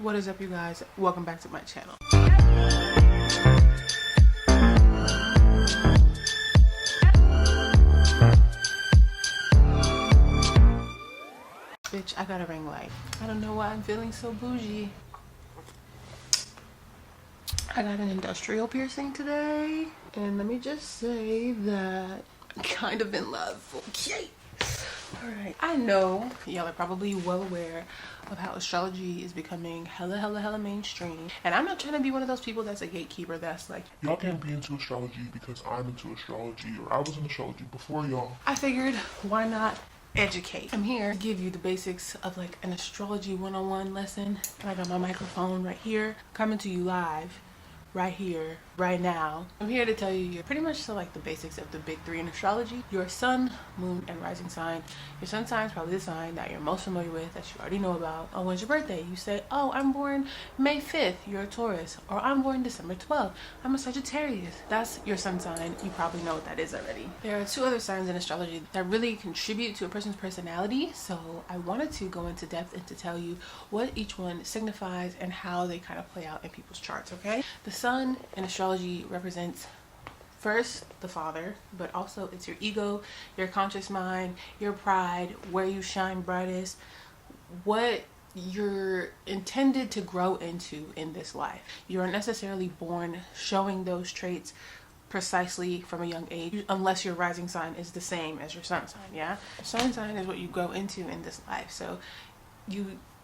What is up, you guys? Welcome back to my channel. Bitch, I got a ring light. I don't know why I'm feeling so bougie. I got an industrial piercing today, and let me just say that I'm kind of in love. Okay. Alright, I know y'all are probably well aware of how astrology is becoming hella mainstream, and I'm not trying to be one of those people that's a gatekeeper that's like, y'all can't be into astrology because I'm into astrology, or I was in astrology before y'all. I figured, why not educate? I'm here to give you the basics of like an astrology 101 lesson, and I got my microphone right here coming to you live right here, right now. I'm here to tell you pretty much like the basics of the big three in astrology: your sun, moon, and rising sign. Your sun sign is probably the sign that you're most familiar with, that you already know about. Oh, when's your birthday? You say, oh, I'm born May 5th, you're a Taurus. Or I'm born December 12th, I'm a Sagittarius. That's your sun sign. You probably know what that is already. There are two other signs in astrology that really contribute to a person's personality, so I wanted to go into depth and to tell you what each one signifies and how they kind of play out in people's charts, okay? The sun in astrology represents first the father, but also it's your ego, your conscious mind, your pride, where you shine brightest, what you're intended to grow into in this life. You aren't necessarily born showing those traits precisely from a young age, unless your rising sign is the same as your sun sign. Yeah, sun sign is what you grow into in this life. So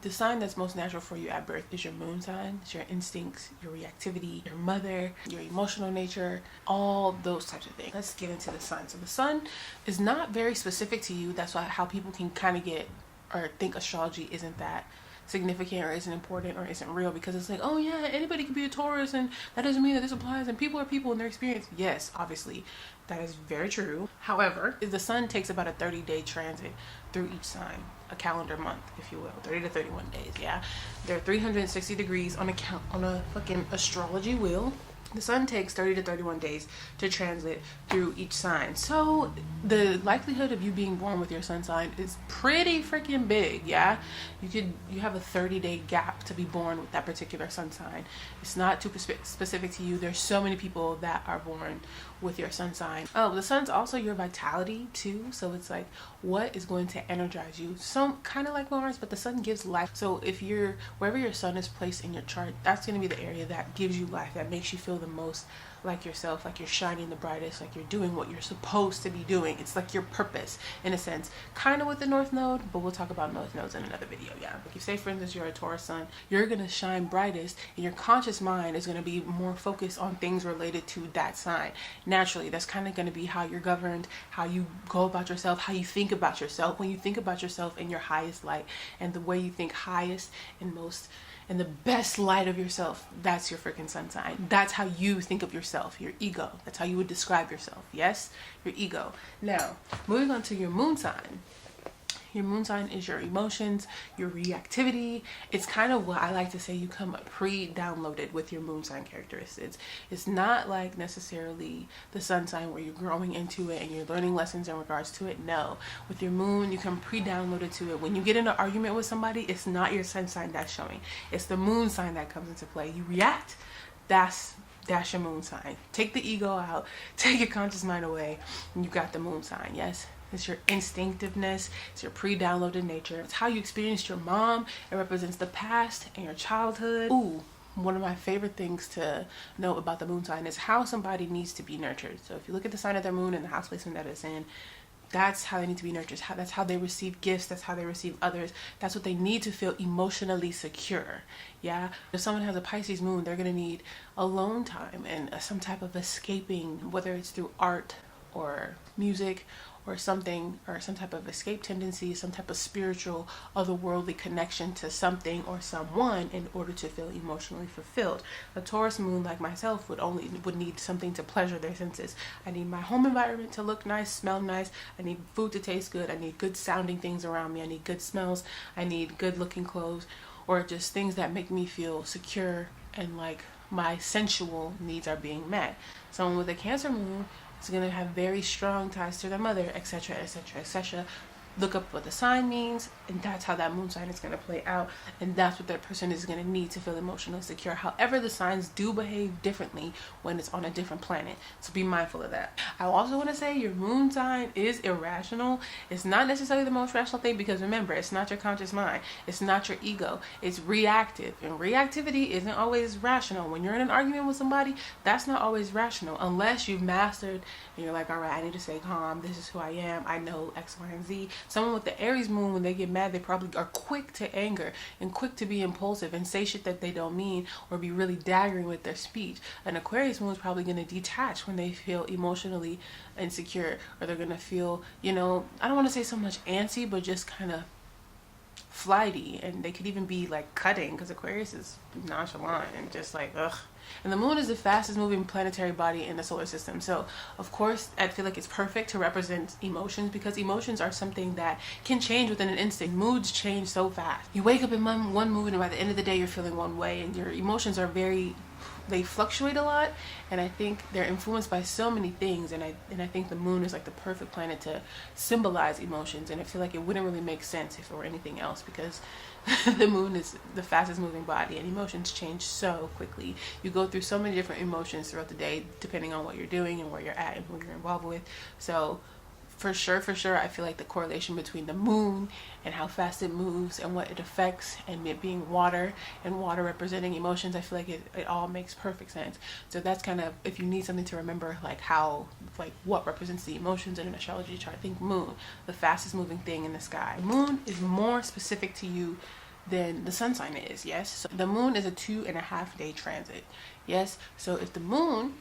the sign that's most natural for you at birth is your moon sign. It's your instincts, your reactivity, your mother, your emotional nature, all those types of things. Let's get into the sun. So the sun is not very specific to you. That's why how people can kind of get or think astrology isn't that significant or isn't important or isn't real, because it's like, oh yeah, anybody can be a Taurus and that doesn't mean that this applies, and people are people in their experience. Yes, obviously that is very true. However, the sun takes about a 30-day transit through each sign, a calendar month, if you will, 30 to 31 days. Yeah, there are 360 degrees on a fucking astrology wheel. The sun takes 30 to 31 days to transit through each sign. So the likelihood of you being born with your sun sign is pretty freaking big. Yeah, you have a 30-day gap to be born with that particular sun sign. It's not too specific to you. There's so many people that are born with your sun sign. Oh, the sun's also your vitality too. So it's like, what is going to energize you? So kind of like Mars, but the sun gives life. So if wherever your sun is placed in your chart, that's going to be the area that gives you life, that makes you feel the most like yourself, like you're shining the brightest, like you're doing what you're supposed to be doing. It's like your purpose in a sense, kind of with the North Node, but we'll talk about North Nodes in another video. Yeah, like if say for instance you're a Taurus sun, you're gonna shine brightest and your conscious mind is gonna be more focused on things related to that sign. Naturally, that's kind of gonna be how you're governed, how you go about yourself, how you think about yourself. When you think about yourself in your highest light, and the way you think highest and most and the best light of yourself, that's your freaking sun sign. That's how you think of yourself, your ego. That's how you would describe yourself. Yes, your ego. Now, moving on to your moon sign. Your moon sign is your emotions, your reactivity. It's kind of what I like to say, you come pre-downloaded with your moon sign characteristics. It's not like necessarily the sun sign where you're growing into it and you're learning lessons in regards to it. No, with your moon, you come pre-downloaded to it. When you get in an argument with somebody, it's not your sun sign that's showing. It's the moon sign that comes into play. You react, that's your moon sign. Take the ego out, take your conscious mind away, and you got the moon sign. Yes, it's your instinctiveness, it's your pre-downloaded nature. It's how you experienced your mom. It represents the past and your childhood. Ooh, one of my favorite things to know about the moon sign is how somebody needs to be nurtured. So if you look at the sign of their moon and the house placement that it's in, that's how they need to be nurtured. That's how they receive gifts. That's how they receive others. That's what they need to feel emotionally secure. Yeah. If someone has a Pisces moon, they're going to need alone time and some type of escaping, whether it's through art or music or something, or some type of escape tendency, some type of spiritual otherworldly connection to something or someone in order to feel emotionally fulfilled. A Taurus moon like myself would need something to pleasure their senses. I need my home environment to look nice, smell nice. I need food to taste good. I need good sounding things around me. I need good smells. I need good looking clothes, or just things that make me feel secure and like my sensual needs are being met. Someone with a Cancer moon is going to have very strong ties to their mother, etc., etc., etc. look up what the sign means, and that's how that moon sign is going to play out, and that's what that person is going to need to feel emotionally secure. However, the signs do behave differently when it's on a different planet, so be mindful of that. I also want to say your moon sign is irrational. It's not necessarily the most rational thing, because remember, it's not your conscious mind, it's not your ego, it's reactive, and reactivity isn't always rational. When you're in an argument with somebody, that's not always rational, unless you've mastered and you're like, all right, I need to stay calm, this is who I am, I know X, Y, and Z. Someone with the Aries moon, when they get mad, they probably are quick to anger and quick to be impulsive and say shit that they don't mean, or be really daggering with their speech. An Aquarius moon is probably going to detach when they feel emotionally insecure, or they're going to feel, you know, I don't want to say so much antsy, but just kind of flighty, and they could even be like cutting, because Aquarius is nonchalant and just like ugh. And the moon is the fastest moving planetary body in the solar system, so of course I feel like it's perfect to represent emotions, because emotions are something that can change within an instant. Moods change so fast. You wake up in one mood, and by the end of the day you're feeling one way, and your emotions are they fluctuate a lot, and I think they're influenced by so many things, and I think the moon is like the perfect planet to symbolize emotions. And I feel like it wouldn't really make sense if it were anything else, because the moon is the fastest moving body, and emotions change so quickly. You go through so many different emotions throughout the day, depending on what you're doing and where you're at and who you're involved with. So for sure, I feel like the correlation between the moon and how fast it moves and what it affects, and it being water and water representing emotions, I feel like it all makes perfect sense. So that's kind of, if you need something to remember, like what represents the emotions in an astrology chart, think moon, the fastest moving thing in the sky. Moon is more specific to you than the sun sign is, yes? So the moon is a 2.5 day transit, yes? So if the moon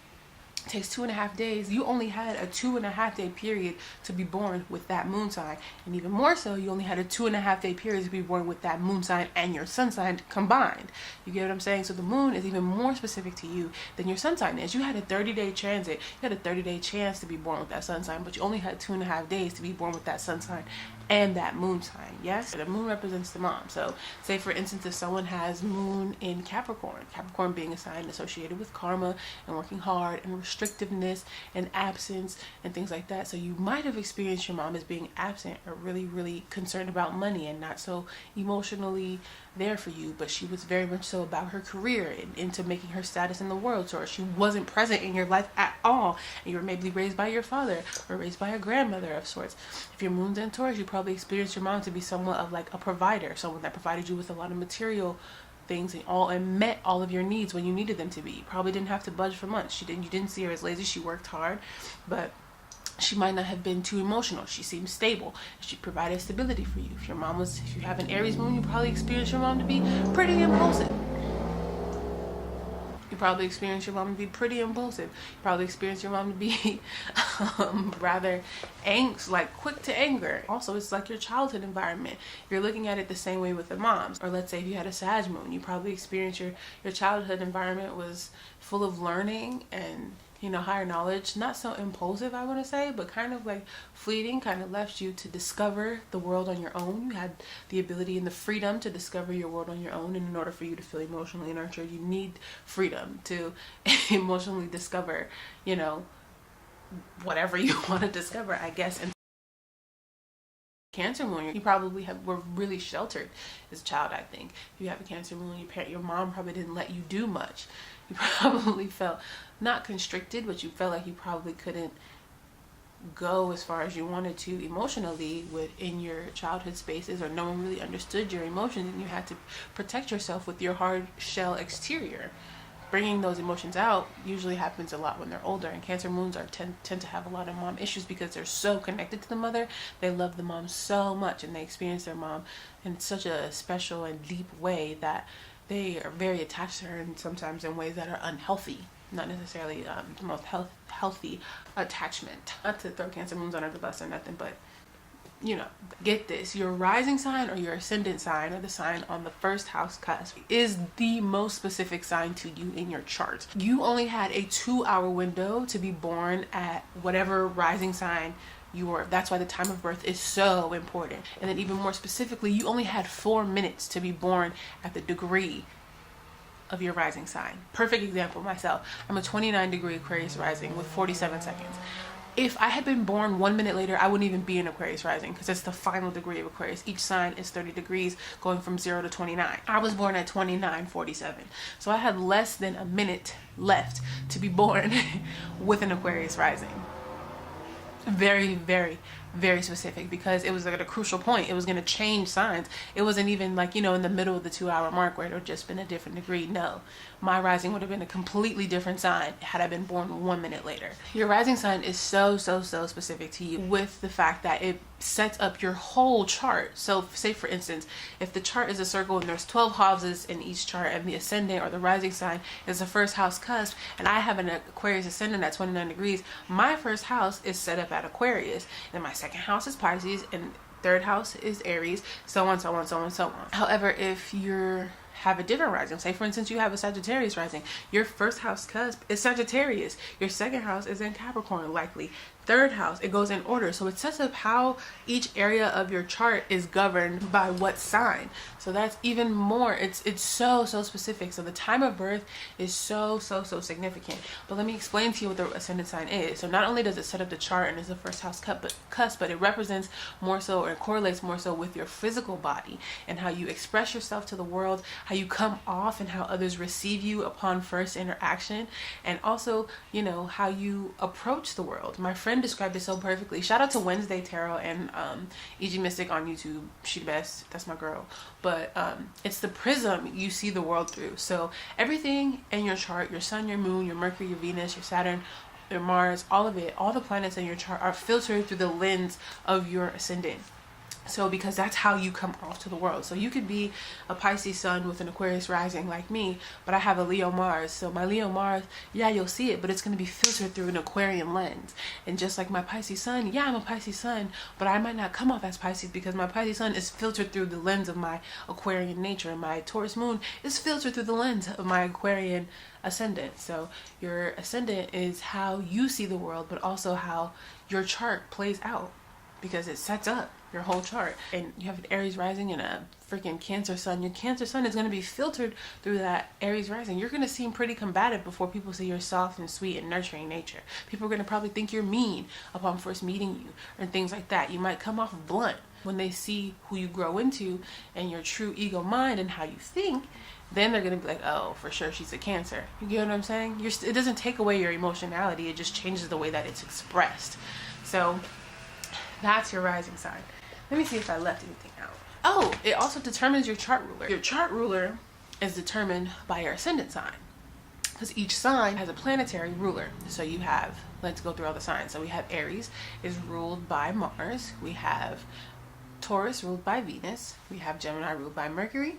takes 2.5 days, you only had a 2.5 day period to be born with that moon sign, and even more so, you only had a 2.5 day period to be born with that moon sign and your sun sign combined. You get what I'm saying? So the moon is even more specific to you than your sun sign is. You had a 30-day transit, you had a 30-day chance to be born with that sun sign, but you only had 2.5 days to be born with that sun sign and that moon sign. Yes, the moon represents the mom. So say for instance, if someone has moon in Capricorn being a sign associated with karma and working hard and restrictiveness and absence and things like that, so you might have experienced your mom as being absent, or really concerned about money and not so emotionally there for you, but she was very much so about her career and into making her status in the world, so she wasn't present in your life at all, and you were maybe raised by your father or raised by a grandmother of sorts. If your moon's in Taurus, you probably experienced your mom to be somewhat of like a provider, someone that provided you with a lot of material things and met all of your needs when you needed them to be. You probably didn't have to budge for much. You didn't see her as lazy. She worked hard, but she might not have been too emotional. She seemed stable. She provided stability for you. If you have an Aries moon, you probably experienced your mom to be pretty impulsive. You probably experienced your mom to be pretty impulsive. You probably experienced your mom to be rather quick to anger. Also, it's like your childhood environment. You're looking at it the same way with the moms. Or let's say if you had a Sag moon, you probably experienced your childhood environment was full of learning and higher knowledge, not so impulsive, I want to say, but kind of like fleeting, kind of left you to discover the world on your own. You had the ability and the freedom to discover your world on your own, and in order for you to feel emotionally nurtured, you need freedom to emotionally discover, whatever you want to discover, I guess. And Cancer moon, you probably were really sheltered as a child. I think if you have a Cancer moon, your mom probably didn't let you do much. You probably felt not constricted, but you felt like you probably couldn't go as far as you wanted to emotionally within your childhood spaces, or no one really understood your emotions, and you had to protect yourself with your hard shell exterior. Bringing those emotions out usually happens a lot when they're older, and Cancer moons tend to have a lot of mom issues because they're so connected to the mother. They love the mom so much, and they experience their mom in such a special and deep way that they are very attached to her, and sometimes in ways that are unhealthy, not necessarily the most healthy attachment. Not to throw Cancer moons under the bus or nothing, but get this, your rising sign or your ascendant sign, or the sign on the first house cusp, is the most specific sign to you in your chart. You only had a 2-hour window to be born at whatever rising sign you were. That's why the time of birth is so important. And then even more specifically, you only had 4 minutes to be born at the degree of your rising sign. Perfect example, myself. I'm a 29 degree Aquarius rising with 47 seconds. If I had been born 1 minute later, I wouldn't even be in Aquarius rising because it's the final degree of Aquarius. Each sign is 30 degrees going from 0 to 29. I was born at 29:47. So I had less than a minute left to be born with an Aquarius rising. Very, very, very specific, because it was like at a crucial point. It was going to change signs. It wasn't even like, in the middle of the 2-hour mark where it would have just been a different degree. No, my rising would have been a completely different sign had I been born 1 minute later. Your rising sign is so specific to you, with the fact that it sets up your whole chart. So say for instance, if the chart is a circle and there's 12 houses in each chart, and the ascendant or the rising sign is the first house cusp, and I have an Aquarius ascendant at 29 degrees, my first house is set up at Aquarius, and my second house is Pisces, and third house is Aries, so on, so on, so on, so on. However, if you have a different rising, say for instance you have a Sagittarius rising, your first house cusp is Sagittarius, your second house is in Capricorn, likely third house, it goes in order. So it sets up how each area of your chart is governed by what sign. So that's even more, it's so specific. So the time of birth is so significant. But let me explain to you what the ascendant sign is. So not only does it set up the chart and is the first house cusp, but it represents more so, or it correlates more so with your physical body and how you express yourself to the world, how you come off and how others receive you upon first interaction, and also how you approach the world. My friend described it so perfectly. Shout out to Wednesday Tarot and EG Mystic on YouTube. She the best. That's my girl. But it's the prism you see the world through. So everything in your chart, your sun, your moon, your Mercury, your Venus, your Saturn, your Mars, all of it, all the planets in your chart are filtered through the lens of your ascendant. So because that's how you come off to the world. So you could be a Pisces sun with an Aquarius rising like me, but I have a Leo Mars. So my Leo Mars, yeah, you'll see it, but it's going to be filtered through an Aquarian lens. And just like my Pisces sun, yeah, I'm a Pisces sun, but I might not come off as Pisces because my Pisces sun is filtered through the lens of my Aquarian nature. And my Taurus moon is filtered through the lens of my Aquarian ascendant. So your ascendant is how you see the world, but also how your chart plays out, because it sets up your whole chart. And you have an Aries rising and a freaking Cancer sun. Your Cancer sun is going to be filtered through that Aries rising. You're going to seem pretty combative before people see your soft and sweet and nurturing nature. People are going to probably think you're mean upon first meeting you, and things like that. You might come off blunt. When they see who you grow into and your true ego mind and how you think, then they're going to be like, oh, for sure she's a Cancer. You get what I'm saying? It doesn't take away your emotionality. It just changes the way that it's expressed. So that's your rising sign. Let me see if I left anything out. Oh, it also determines your chart ruler. Your chart ruler is determined by your ascendant sign, because each sign has a planetary ruler. So you have, let's go through all the signs. So we have Aries is ruled by Mars. We have Taurus ruled by Venus. We have Gemini ruled by Mercury.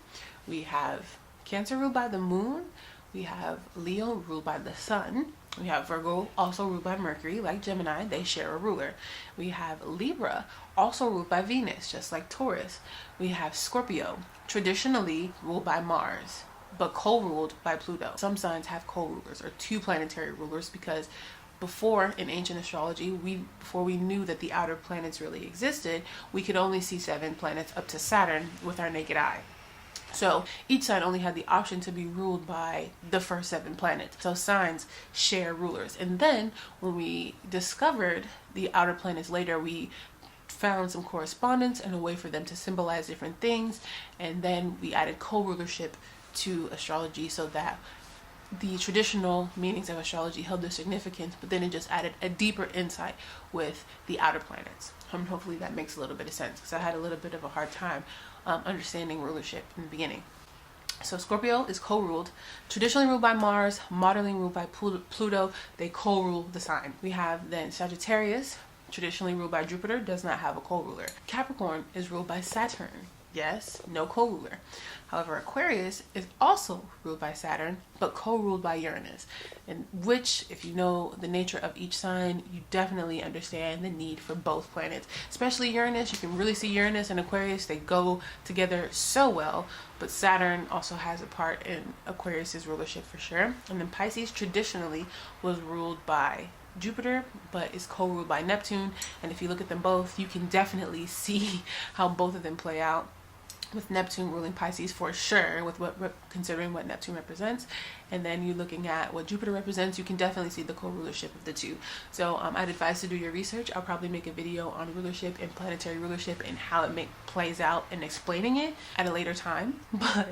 We have Cancer ruled by the moon. We have Leo ruled by the sun. We have Virgo, also ruled by Mercury, like Gemini. They share a ruler. We have Libra, also ruled by Venus, just like Taurus. We have Scorpio, traditionally ruled by Mars, but co-ruled by Pluto. Some signs have co-rulers, or two planetary rulers, because before, in ancient astrology, before we knew that the outer planets really existed, we could only see 7 planets up to Saturn with our naked eye. So each sign only had the option to be ruled by the first 7 planets. So signs share rulers. And then when we discovered the outer planets later, we found some correspondence and a way for them to symbolize different things. And then we added co-rulership to astrology, so that the traditional meanings of astrology held their significance, but then it just added a deeper insight with the outer planets. Hopefully that makes a little bit of sense, because I had a little bit of a hard time understanding rulership in the beginning. So Scorpio is co-ruled, traditionally ruled by Mars, modernly ruled by Pluto. They co-rule the sign. We have then Sagittarius, traditionally ruled by Jupiter, does not have a co-ruler. Capricorn is ruled by Saturn. Yes, no co-ruler. However, Aquarius is also ruled by Saturn, but co-ruled by Uranus. And which, if you know the nature of each sign, you definitely understand the need for both planets. Especially Uranus, you can really see Uranus and Aquarius, they go together so well. But Saturn also has a part in Aquarius's rulership for sure. And then Pisces traditionally was ruled by Jupiter, but is co-ruled by Neptune. And if you look at them both, you can definitely see how both of them play out. with Neptune ruling Pisces for sure, with considering what Neptune represents, and then you're looking at what Jupiter represents, you can definitely see the co-rulership of the two. So I'd advise to do your research. I'll probably make a video on rulership and planetary rulership and how it plays out and explaining it at a later time. But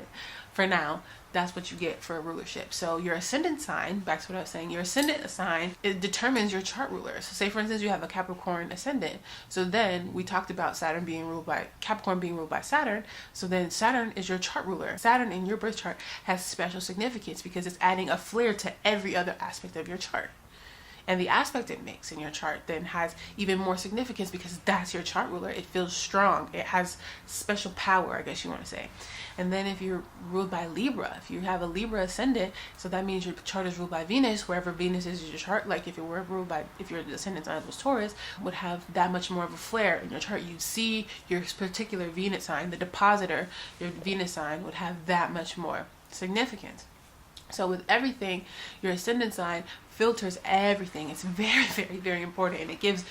for now, that's what you get for a rulership. So your ascendant sign, back to what I was saying, your ascendant sign, it determines your chart ruler. So say for instance you have a Capricorn ascendant. So then we talked about Saturn being ruled by Capricorn, being ruled by Saturn. So then Saturn is your chart ruler. Saturn in your birth chart has special significance because it's adding a flair to every other aspect of your chart. And the aspect it makes in your chart then has even more significance because that's your chart ruler. It feels strong. It has special power, I guess you want to say. And then if you're ruled by Libra, if you have a Libra ascendant, so that means your chart is ruled by Venus, wherever Venus is in your chart. Like if your ascendant sign was Taurus, would have that much more of a flare in your chart. You'd see your particular Venus sign, the depositor, your Venus sign would have that much more significance. So with everything, your ascendant sign filters everything. It's very, very, very important, and it gives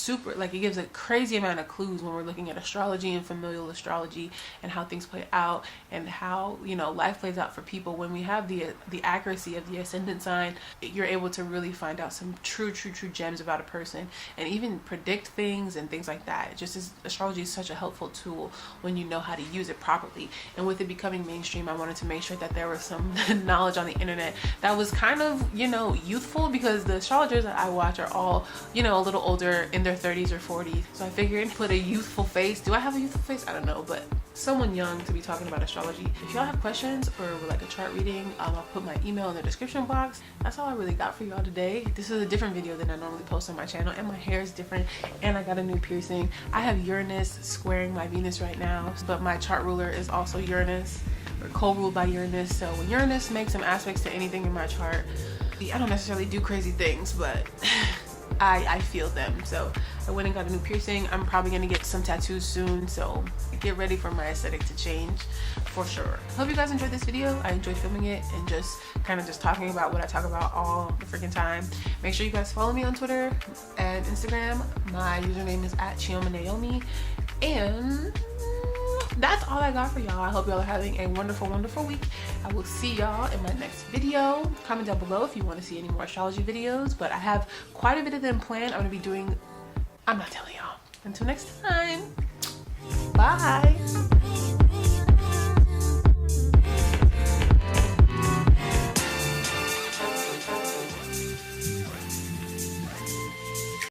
a crazy amount of clues when we're looking at astrology and familial astrology and how things play out and how life plays out for people. When we have the accuracy of the ascendant sign, you're able to really find out some true gems about a person and even predict things and things like that. Astrology is such a helpful tool when you know how to use it properly. And with it becoming mainstream, I wanted to make sure that there was some knowledge on the internet that was kind of youthful, because the astrologers that I watch are all a little older, in their 30s or 40s. So I figured put a youthful face. Do I have a youthful face? I don't know, but someone young to be talking about astrology. If y'all have questions or would like a chart reading, I'll put my email in the description box. That's all I really got for y'all today. This is a different video than I normally post on my channel, and my hair is different, and I got a new piercing. I have Uranus squaring my Venus right now, but my chart ruler is also Uranus, or co-ruled by Uranus. So when Uranus makes some aspects to anything in my chart, I don't necessarily do crazy things, but I feel them. So I went and got a new piercing. I'm probably gonna get some tattoos soon, so get ready for my aesthetic to change for sure. Hope you guys enjoyed this video. I enjoyed filming it and just talking about what I talk about all the freaking time. Make sure you guys follow me on Twitter and Instagram. My username is @Chioma Naomi, and that's all I got for y'all. I hope y'all are having a wonderful week. I will see y'all in my next video. Comment down below if you want to see any more astrology videos, but I have quite a bit of them planned. I'm not telling y'all. Until next time, bye.